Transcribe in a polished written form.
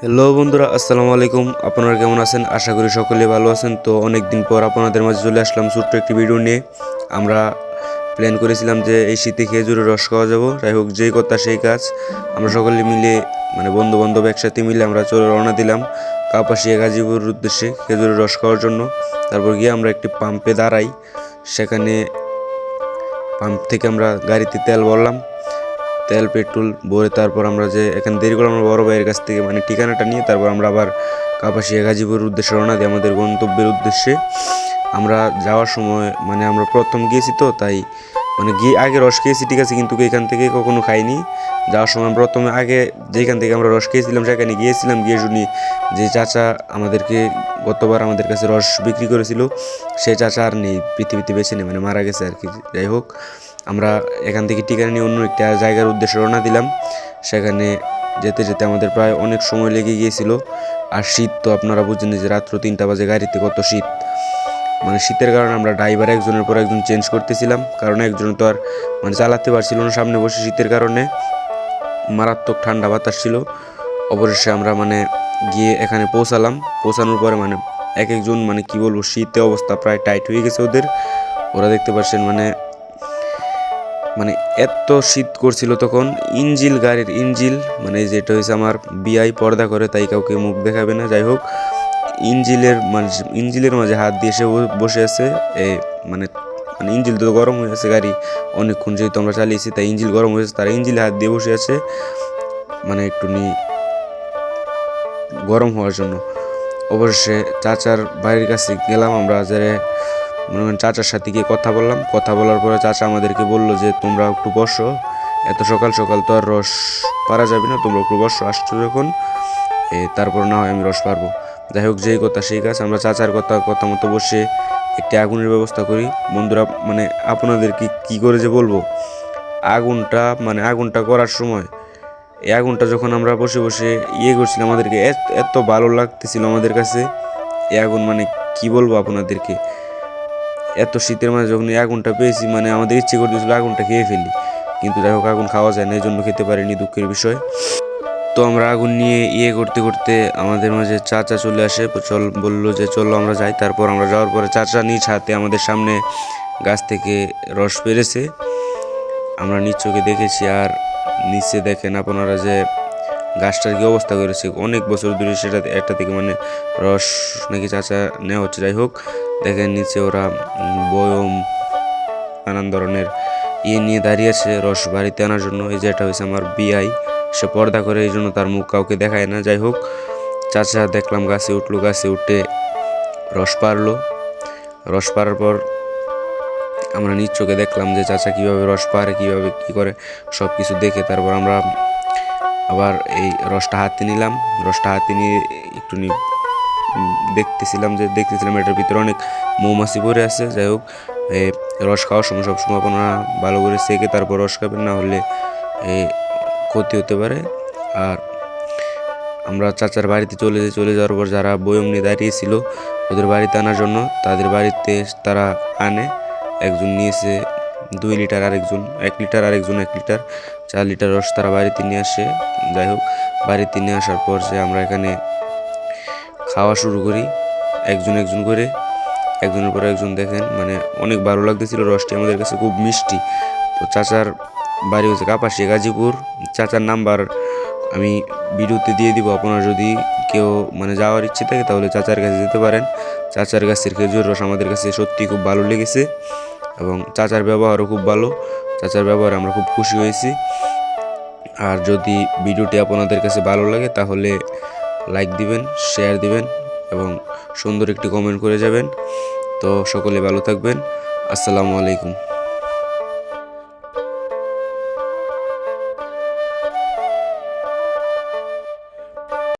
Hello বন্ধুরা, আসসালামু আলাইকুম। আপনারা কেমন আছেন? আশা করি সকলে ভালো আছেন। তো অনেক দিন পর আপনাদের মাঝে চলে আসলাম ছোট্ট একটি ভিডিও নিয়ে। আমরা প্ল্যান করেছিলাম যে এই শীতে খেজুরের রস খাওয়া যাব। যাই হোক, যেই কথা সেই কাজ। আমরা সকলে মিলে বন্ধু বান্ধব একসাথে মিলে আমরা চলে রওনা দিলাম কাপাসিয়া গাজীপুর উদ্দেশ্যে খেজুরের রস খাওয়ার জন্য। তারপর গিয়ে আমরা একটি পাম্পে দাঁড়াই। সেখানে পাম্প থেকে আমরা গাড়িতে তেল ভরলাম, তেল পেট্রোল ভরে তারপর আমরা যে এখানে দেরি করলাম আমরা বড় ভাইয়ের কাছ থেকে ঠিকানাটা নিয়ে তারপর আমরা আবার কাপাসিয়া গাজীপুরের উদ্দেশ্যে রওনা দিই আমাদের গন্তব্যের উদ্দেশ্যে। আমরা যাওয়ার সময় আমরা প্রথম গিয়েছি, তো তাই গিয়ে আগে রস খেয়েছি, ঠিক আছে, কিন্তু এখান থেকে কখনো খাইনি। যাওয়ার সময় প্রথমে আগে যেখান থেকে আমরা রস খেয়েছিলাম সেখানে গিয়েছিলাম, গিয়ে শুনি যে চাচা আমাদেরকে গতবার আমাদের কাছে রস বিক্রি করেছিল সে চাচা আর নেই, পৃথিবীতে বেঁচে নেই, মারা গেছে আর কি। যাই হোক, আমরা এখান থেকে ঠিকানা নিয়ে অন্য একটা জায়গার উদ্দেশ্যে রওনা দিলাম। সেখানে যেতে যেতে আমাদের প্রায় অনেক সময় লেগে গিয়েছিল। আর শীত তো আপনারা বুঝছেন যে রাত্র 3টা বাজে গাড়িতে কত শীত। শীতের কারণে আমরা ড্রাইভার একজনের পর একজন চেঞ্জ করতেছিলাম, কারণ একজন তো আর চালাতে পারছিল না সামনে বসে। শীতের কারণে মারাত্মক ঠান্ডা বাতাস ছিল। অবশেষে আমরা গিয়ে এখানে পৌঁছানোর পরে এক একজন কি বলবো, শীতে অবস্থা প্রায় টাইট হয়ে গেছে ওদের। ওরা দেখতে পাচ্ছেন এত শীত করছিল তখন। গাড়ির ইঞ্জিল যেটা হয়েছে আমার বিআই পর্দা করে, তাই কাউকে মুখ দেখাবে না। যাই হোক, ইঞ্জিলের মাঝে হাত দিয়ে সে বসে আছে। ইঞ্জিল তো গরম হয়ে আছে, গাড়ি অনেকক্ষণ যেহেতু আমরা চালিয়েছি তাই ইঞ্জিল গরম হয়েছে, তারা ইঞ্জিলে হাত দিয়ে বসে আছে একটু গরম হওয়ার জন্য। অবশ্যই চাচার বাড়ির কাছে গেলাম আমরা, যে চাচার সাথে গিয়ে কথা বলার পরে চাচা আমাদেরকে বললো যে তোমরা একটু বসো, এত সকাল সকাল তো আর রস পারা যাবে না, তোমরা একটু বসো, আসছো যখন তারপর না হয় আমি রস পারবো। যাই হোক, যেই কথা সেই কাজ। আমরা চাচার কথা মতো বসে একটি আগুনের ব্যবস্থা করি। বন্ধুরা, আপনাদেরকে কি করে যে বলবো, আগুনটা করার সময় এই আগুনটা যখন আমরা বসে বসে করছিলাম, আমাদেরকে এত ভালো লাগতেছিল আমাদের কাছে। এই আগুন কি বলবো আপনাদেরকে, এত শীতের মাঝে যখন এই আগুনটা পেয়েছি আমাদের ইচ্ছে করতেছিল আগুনটা খেয়ে ফেলি, কিন্তু যাই হোক আগুন খাওয়া যায় না, এই জন্য খেতে পারিনি, দুঃখের বিষয়। তো আমরা আগুন নিয়ে করতে করতে আমাদের মাঝে চাচা চলে আসে, বললো যে চলো আমরা যাই। তারপর আমরা যাওয়ার পরে চাচা নিজ হাতে আমাদের সামনে গাছ থেকে রস পেরেছে, আমরা নিজ চোখে দেখেছি। আর নিচে দেখেন আপনারা যে গাছটার কি অবস্থা করেছে, অনেক বছর ধরে সেটা একটা থেকে রস নাকি চাচা নেওয়া হচ্ছে। যাই হোক, দেখেন নিচে ওরা বয়ম নানান ধরনের নিয়ে দাঁড়িয়ে আছে রস বাড়িতে আনার জন্য। এই যেটা হয়েছে আমার বিআই, সে পর্দা করে, এই জন্য তার মুখ কাউকে দেখায় না। যাই হোক, চাচা দেখলাম গাছে উঠলো, গাছে উঠে রস পাড়ার পর আমরা নিজ চোখে দেখলাম যে চাচা কীভাবে রস পাড়ে, কীভাবে কী করে সব কিছু দেখে তারপর আমরা আবার এই রসটা হাতে নিলাম। রসটা হাতে নিয়ে একটু দেখতেছিলাম এটার ভিতরে অনেক মৌমাছি পড়ে আছে। যাই হোক, রস খাওয়ার সময় সবসময় আপনারা ভালো করে সেকে তারপর রস খাবেন, না হলে ক্ষতি হতে পারে। আর আমরা চাচার বাড়িতে চলে যাওয়ার পর যারা বয়ম নিয়ে দাঁড়িয়েছিল ওদের বাড়িতে আনার জন্য, তাদের বাড়িতে তারা আনে। একজন নিয়েছে 2 লিটার, আরেকজন 1 লিটার, আরেকজন 1 লিটার, 4 লিটার রস তারা বাড়িতে নিয়ে আসে। যাই হোক, বাড়িতে নিয়ে আসার পর যে আমরা এখানে খাওয়া শুরু করি একজন করে, একজনের পর একজন। দেখেন অনেক ভালো লাগতেছিল রসটি, আমাদের কাছে খুব মিষ্টি। তো চাচার বাড়ি হচ্ছে কাপাসিয়া গাজীপুর। চাচার নাম্বার আমি ভিডিওতে দিয়ে দিব, আপনারা যদি কেউ যাওয়ার ইচ্ছে থাকে তাহলে চাচার কাছে যেতে পারেন। চাচার গাছের খেজুর রস আমাদের কাছে সত্যি খুব ভালো লেগেছে এবং চাচার ব্যবহারও খুব ভালো। চাচার ব্যবহারে আমরা খুব খুশি হয়েছি। আর যদি ভিডিওটি আপনাদের কাছে ভালো লাগে তাহলে লাইক দিবেন, শেয়ার দিবেন এবং সুন্দর একটি কমেন্ট করে যাবেন। তো সকলে ভালো থাকবেন। আসসালামু আলাইকুম।